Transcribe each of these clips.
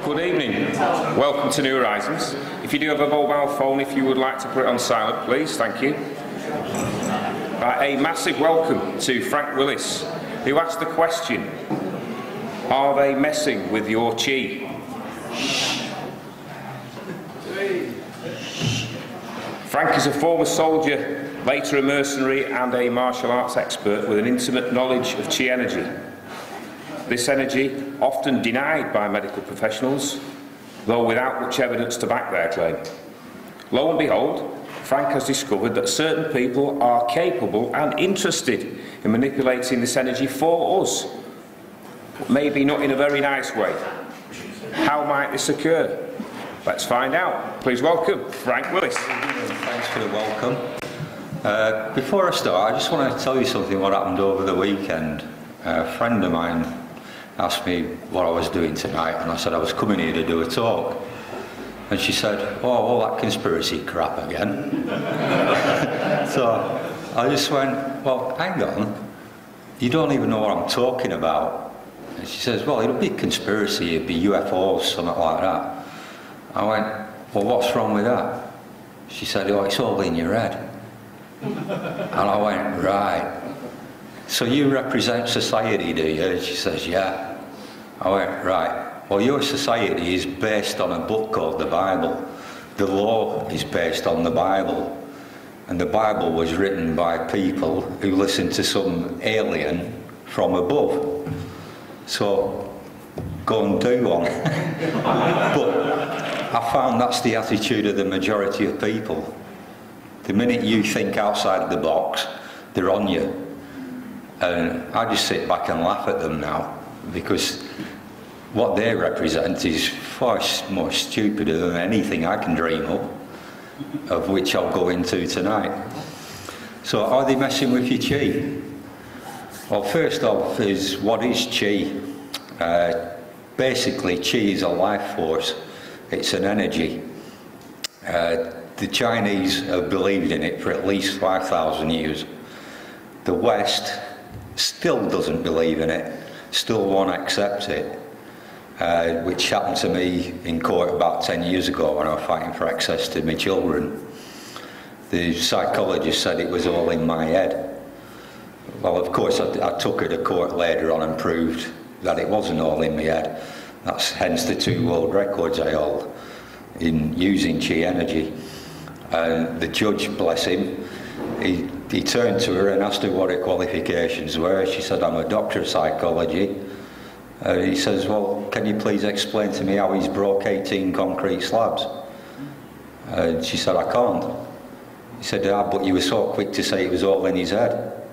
Good evening. Welcome to New Horizons. If you do have a mobile phone, if you would like to put it on silent, please. Thank you. A massive welcome to Frank Willis, who asked the question, are they messing with your chi? Frank is a former soldier, later a mercenary and a martial arts expert with an intimate knowledge of chi energy. This energy, often denied by medical professionals, though without much evidence to back their claim. Lo and behold, Frank has discovered that certain people are capable and interested in manipulating this energy for us. Maybe not in a very nice way. How might this occur? Let's find out. Please welcome Frank Willis. Thanks for the welcome. Before I start, I just want to tell you something what happened over the weekend. A friend of mine asked me what I was doing tonight, and I said I was coming here to do a talk. And she said, oh, all that conspiracy crap again. So I just went, well, hang on, you don't even know what I'm talking about. And she says, well, it'll be conspiracy, it'll be UFOs, something like that. I went, well, what's wrong with that? She said, oh, it's all in your head. And I went, right. So you represent society, do you? She says, yeah. I went, right. Well, your society is based on a book called the Bible. The law is based on the Bible. And the Bible was written by people who listened to some alien from above. So, go and do one. But I found that's the attitude of the majority of people. The minute you think outside of the box, they're on you. And I just sit back and laugh at them now, because what they represent is far more stupider than anything I can dream of which I'll go into tonight. So are they messing with your chi? Well, first off is, what is chi? Basically, chi is a life force. It's an energy. The Chinese have believed in it for at least 5,000 years. The West still doesn't believe in it, still won't accept it, which happened to me in court about 10 years ago when I was fighting for access to my children. The psychologist said it was all in my head. Well, of course, I took her to court later on and proved that it wasn't all in my head. That's hence the 2 world records I hold in using chi energy. And the judge, bless him, he turned to her and asked her what her qualifications were. She said, I'm a doctor of psychology. He says, well, can you please explain to me how he's broke 18 concrete slabs? She said, I can't. He said, but you were so quick to say it was all in his head.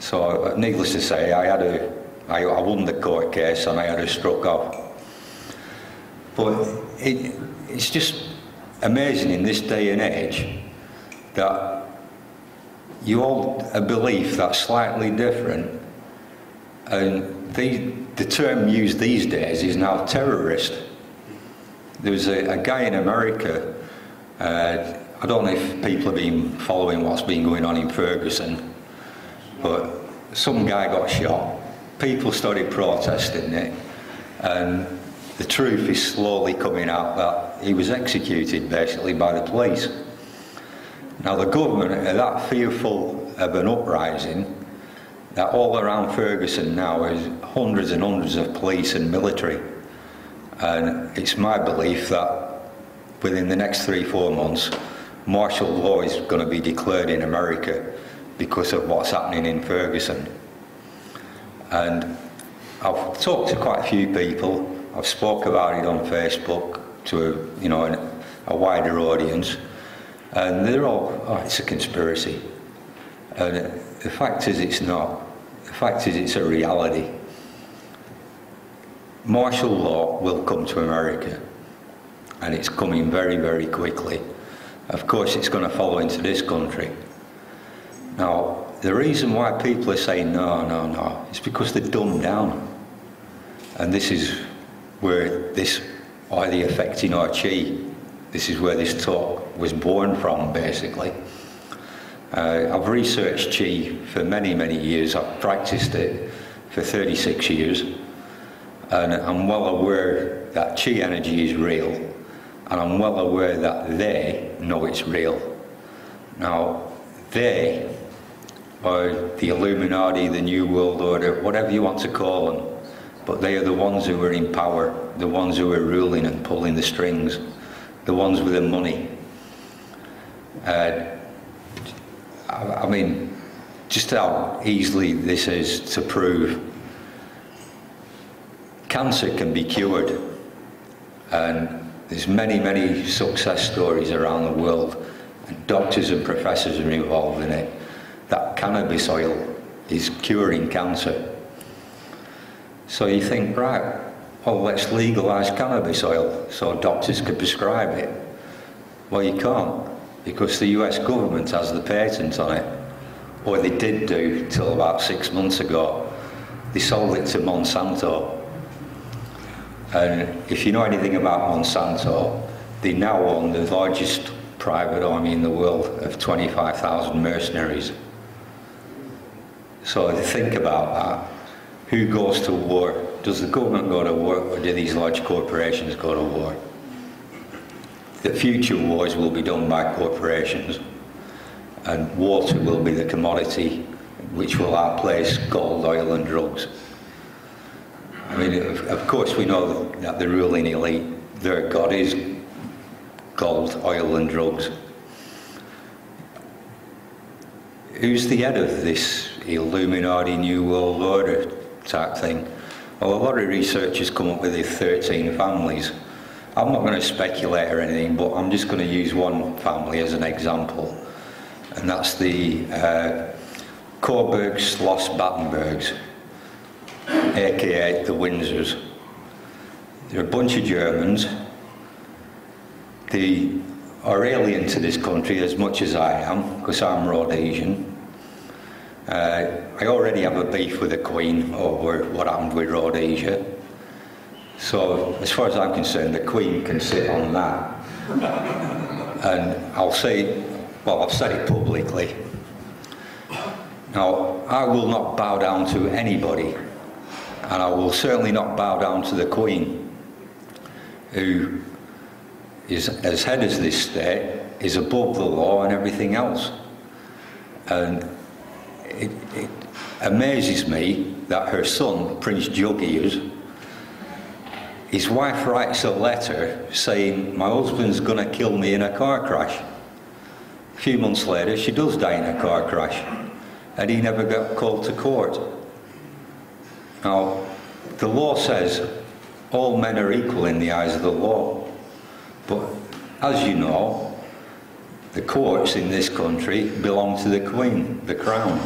So, needless to say, I won the court case and I had her struck off. But it's just amazing in this day and age that you hold a belief that's slightly different, and the term used these days is now terrorist. There was a guy in America, I don't know if people have been following what's been going on in Ferguson, but some guy got shot. People started protesting it, and the truth is slowly coming out that he was executed basically by the police. Now the government are that fearful of an uprising that all around Ferguson now is hundreds and hundreds of police and military. And it's my belief that within the next 3-4 months, martial law is going to be declared in America because of what's happening in Ferguson. And I've talked to quite a few people. I've spoke about it on Facebook to a wider audience, and they're all, oh, it's a conspiracy. And the fact is it's not. The fact is it's a reality. Martial law will come to America, and it's coming very, very quickly. Of course it's going to follow into this country. Now, the reason why people are saying no, it's because they're dumbed down. And this is where why they're affecting our chi. This is where this talk was born from, basically. I've researched chi for many, many years. I've practiced it for 36 years. And I'm well aware that chi energy is real, and I'm well aware that they know it's real. Now, they are the Illuminati, the New World Order, whatever you want to call them, but they are the ones who are in power, the ones who are ruling and pulling the strings, the ones with the money. I mean, just how easily this is to prove. Cancer can be cured, and there's many success stories around the world, and doctors and professors are involved in it, that cannabis oil is curing cancer. So you think, right, well, let's legalise cannabis oil so doctors can prescribe it. Well, you can't, because the US government has the patent on it, or they did do till about 6 months ago. They sold it to Monsanto. And if you know anything about Monsanto, they now own the largest private army in the world of 25,000 mercenaries. So think about that. Who goes to war? Does the government go to war, or do these large corporations go to war? The future wars will be done by corporations, and water will be the commodity which will outplace gold, oil and drugs. I mean, of course we know that the ruling elite, their god is gold, oil and drugs. Who's the head of this Illuminati New World Order type thing? Well, a lot of researchers come up with the 13 families. I'm not going to speculate or anything, but I'm just going to use one family as an example, and that's the Coburg-Schloss-Battenbergs, aka the Windsors. They're a bunch of Germans. They are alien to this country as much as I am, because I'm Rhodesian. I already have a beef with the Queen over what happened with Rhodesia. So, as far as I'm concerned, the Queen can sit on that. And I'll say, well, I've said it publicly. Now, I will not bow down to anybody, and I will certainly not bow down to the Queen, who is, as head of this state, is above the law and everything else. And it amazes me that her son, Prince Juggius, his wife writes a letter saying, my husband's going to kill me in a car crash. A few months later, she does die in a car crash, and he never got called to court. Now, the law says all men are equal in the eyes of the law, but as you know, the courts in this country belong to the Queen, the Crown.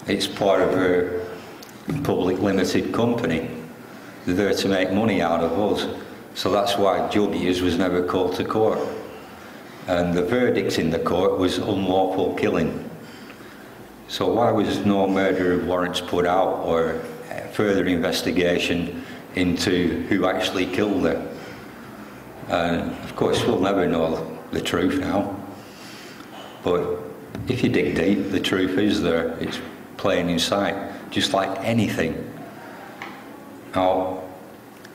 It's part of her public limited company. They're there to make money out of us. So that's why Juggius was never called to court. And the verdict in the court was unlawful killing. So why was no murder warrants put out, or further investigation into who actually killed her? And of course we'll never know the truth now. But if you dig deep, the truth is there. It's plain in sight, just like anything. Now,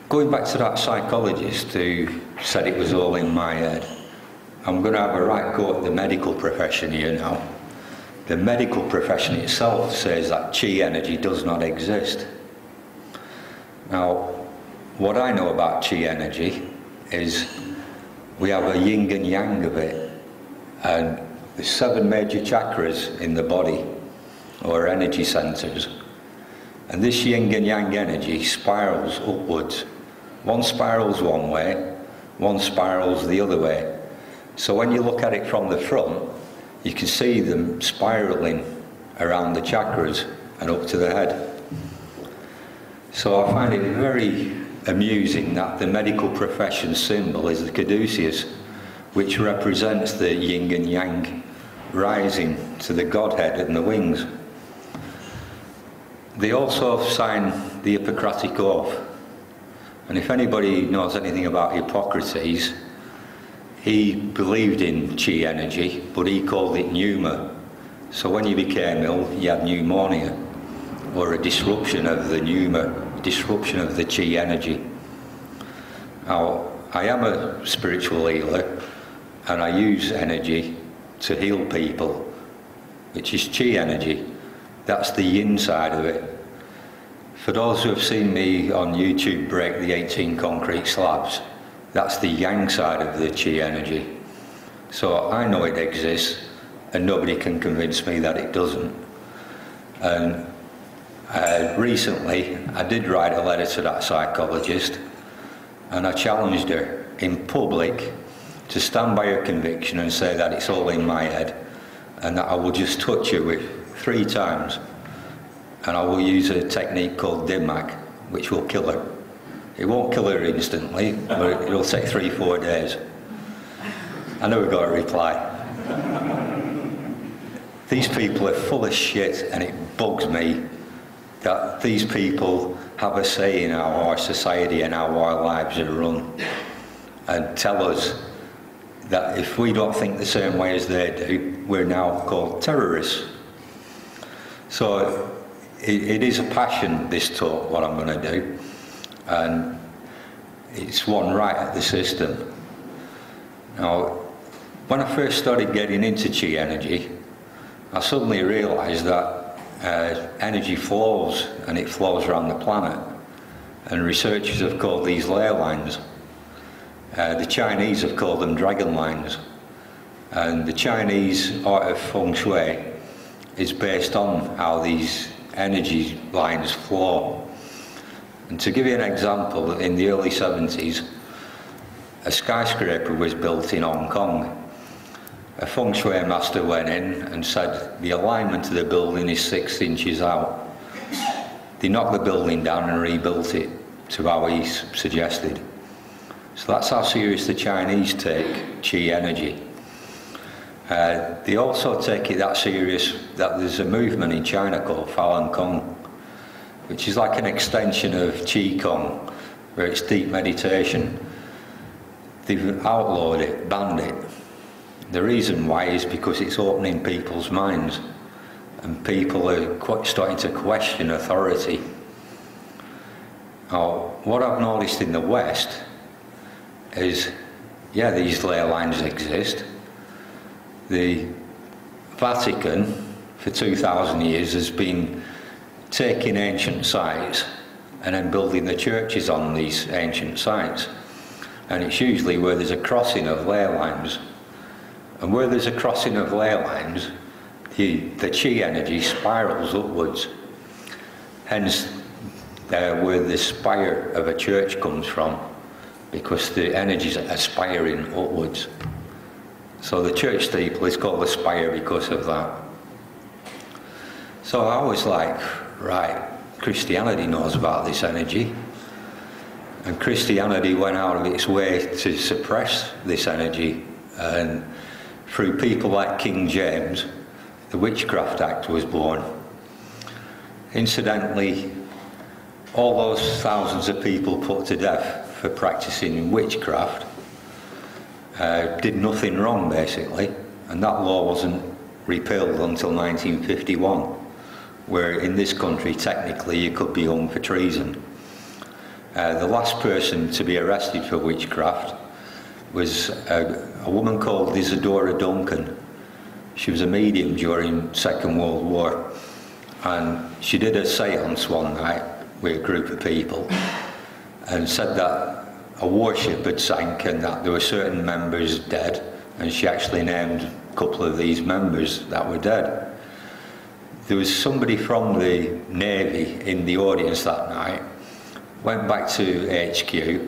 going back to that psychologist who said it was all in my head, I'm going to have a right go at the medical profession here now. The medical profession itself says that chi energy does not exist. Now, what I know about chi energy is we have a yin and yang of it, and there's 7 major chakras in the body, or energy centers. And this yin and yang energy spirals upwards. One spirals one way, one spirals the other way. So when you look at it from the front, you can see them spiraling around the chakras and up to the head. So I find it very amusing that the medical profession symbol is the caduceus, which represents the yin and yang rising to the Godhead and the wings. They also sign the Hippocratic Oath, and if anybody knows anything about Hippocrates, he believed in chi energy, but he called it pneuma. So when you became ill, you had pneumonia, or a disruption of the pneuma disruption of the chi energy. Now, I am a spiritual healer, and I use energy to heal people, which is chi energy. That's the yin side of it. For those who have seen me on YouTube break the 18 concrete slabs, that's the yang side of the chi energy. So I know it exists, and nobody can convince me that it doesn't. And recently, I did write a letter to that psychologist, and I challenged her in public to stand by her conviction and say that it's all in my head, and that I will just touch her with 3 times, and I will use a technique called DIMAC, which will kill her. It won't kill her instantly, but it'll take 3-4 days. I never got a reply. These people are full of shit, and it bugs me that these people have a say in how our society and how our lives are run, and tell us that if we don't think the same way as they do, we're now called terrorists. So it is a passion, this talk, what I'm going to do, and it's one right at the system. Now, when I first started getting into chi energy, I suddenly realised that energy flows, and it flows around the planet, and researchers have called these ley lines. The Chinese have called them dragon lines, and the Chinese art of feng shui is based on how these energy lines flow. And to give you an example, in the early 70s, a skyscraper was built in Hong Kong. A feng shui master went in and said the alignment of the building is 6 inches out. They knocked the building down and rebuilt it to how he suggested. So that's how serious the Chinese take chi energy. They also take it that serious that there's a movement in China called Falun Gong, which is like an extension of Qigong, where it's deep meditation. They've outlawed it, banned it. The reason why is because it's opening people's minds, and people are starting to question authority. Now, what I've noticed in the West is, yeah, these ley lines exist. The Vatican, for 2,000 years, has been taking ancient sites and then building the churches on these ancient sites. And it's usually where there's a crossing of ley lines. And where there's a crossing of ley lines, the chi energy spirals upwards. Hence, where the spire of a church comes from, because the energy's aspiring upwards. So the church steeple is called a spire because of that. So I was like, right, Christianity knows about this energy. And Christianity went out of its way to suppress this energy. And through people like King James, the Witchcraft Act was born. Incidentally, all those thousands of people put to death for practicing witchcraft did nothing wrong, basically, and that law wasn't repealed until 1951, where in this country technically you could be hung for treason. The last person to be arrested for witchcraft was a woman called Isadora Duncan. She was a medium during Second World War, and she did a séance one night with a group of people and said that a warship had sank and that there were certain members dead, and she actually named a couple of these members that were dead. There was somebody from the Navy in the audience that night, went back to HQ,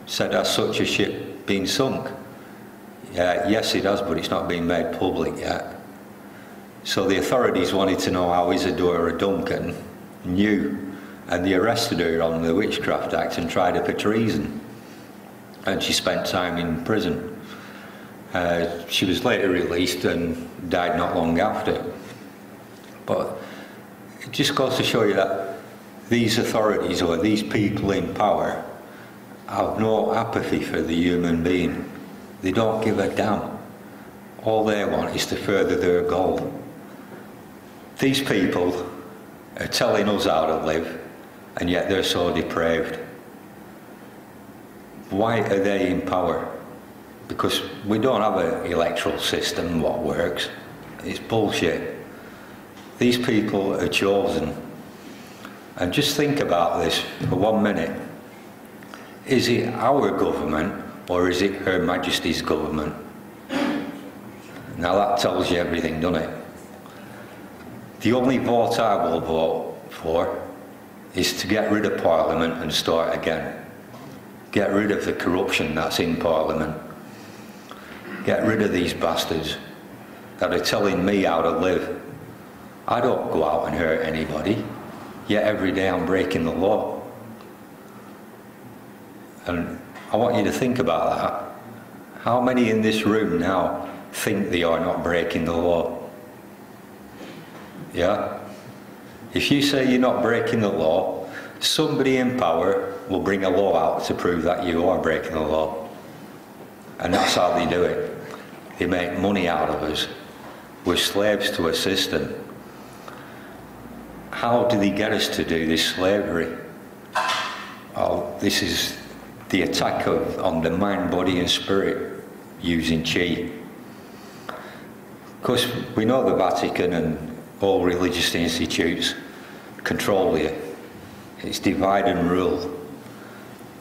said, has such a ship been sunk? Yes, it has, but it's not been made public yet. So the authorities wanted to know how Isadora Duncan knew, and they arrested her on the Witchcraft Act and tried her for treason. And she spent time in prison. She was later released and died not long after. But it just goes to show you that these authorities or these people in power have no apathy for the human being. They don't give a damn. All they want is to further their goal. These people are telling us how to live, and yet they're so depraved. Why are they in power? Because we don't have an electoral system what works. It's bullshit. These people are chosen. And just think about this for 1 minute. Is it our government or is it Her Majesty's government? Now that tells you everything, doesn't it? The only vote I will vote for is to get rid of Parliament and start again. Get rid of the corruption that's in Parliament. Get rid of these bastards that are telling me how to live. I don't go out and hurt anybody, yet every day I'm breaking the law. And I want you to think about that. How many in this room now think they are not breaking the law? Yeah? If you say you're not breaking the law, somebody in power will bring a law out to prove that you are breaking the law. And that's how they do it. They make money out of us. We're slaves to a system. How do they get us to do this slavery? Oh, this is the attack on the mind, body and spirit using chi. Of course, we know the Vatican and all religious institutes control you. It's divide and rule.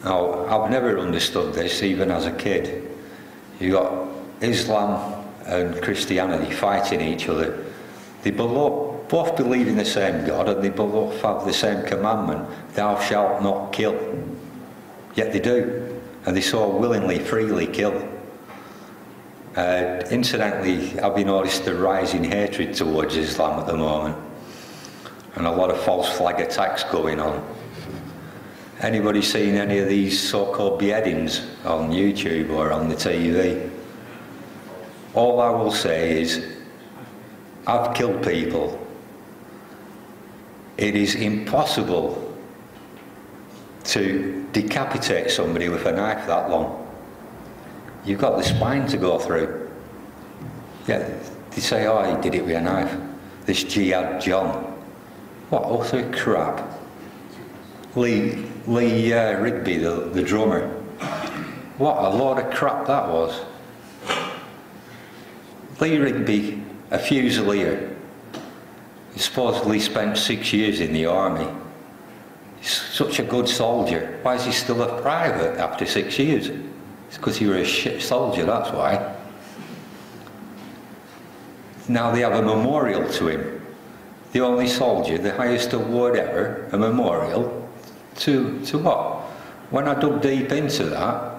Now, I've never understood this, even as a kid. You got Islam and Christianity fighting each other. They both believe in the same God and they both have the same commandment, thou shalt not kill. Yet they do, and they so willingly, freely kill. Incidentally, have you noticed the rising hatred towards Islam at the moment? And a lot of false flag attacks going on. Anybody seen any of these so-called beheadings on YouTube or on the TV? All I will say is, I've killed people. It is impossible to decapitate somebody with a knife that long. You've got the spine to go through. Yeah, they say, oh, he did it with a knife. This Jihad John. What utter crap. Lee Rigby, the drummer. What a load of crap that was. Lee Rigby, a Fusilier, he supposedly spent 6 years in the army. He's such a good soldier. Why is he still a private after 6 years? It's because he was a shit soldier, that's why. Now they have a memorial to him. The only soldier, the highest award ever, a memorial to what? When I dug deep into that,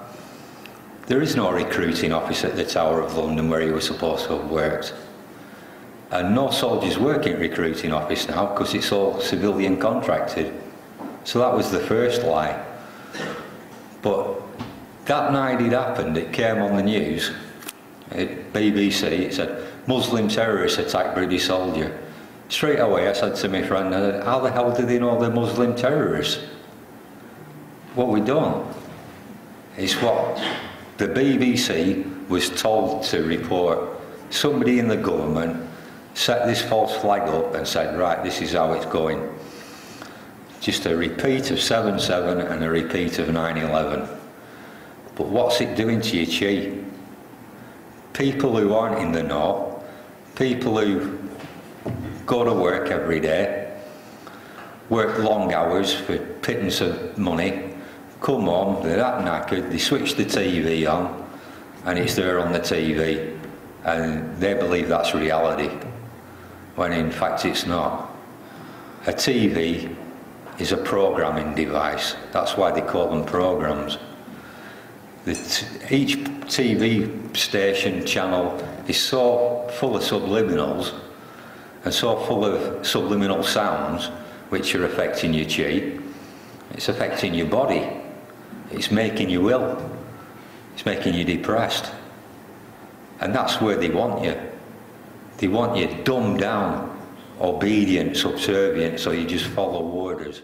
there is no recruiting office at the Tower of London where he was supposed to have worked. And no soldiers work in recruiting office now because it's all civilian contracted. So that was the first lie. But that night it happened, it came on the news, at BBC, it said, Muslim terrorists attacked British soldier. Straight away I said to my friend, how the hell do they know they're Muslim terrorists? What we don't is what the BBC was told to report. Somebody in the government set this false flag up and said, right, this is how it's going. Just a repeat of 7/7 and a repeat of 9/11. But what's it doing to your chi? People who aren't in the know, people who go to work every day, work long hours for pittance of money, come home, they're that knackered, they switch the TV on and it's there on the TV and they believe that's reality, when in fact it's not. A TV is a programming device. That's why they call them programs. Each TV station, channel is so full of subliminals and so full of subliminal sounds which are affecting your chi. It's affecting your body. It's making you ill. It's making you depressed. And that's where they want you. They want you dumbed down, obedient, subservient, so you just follow orders.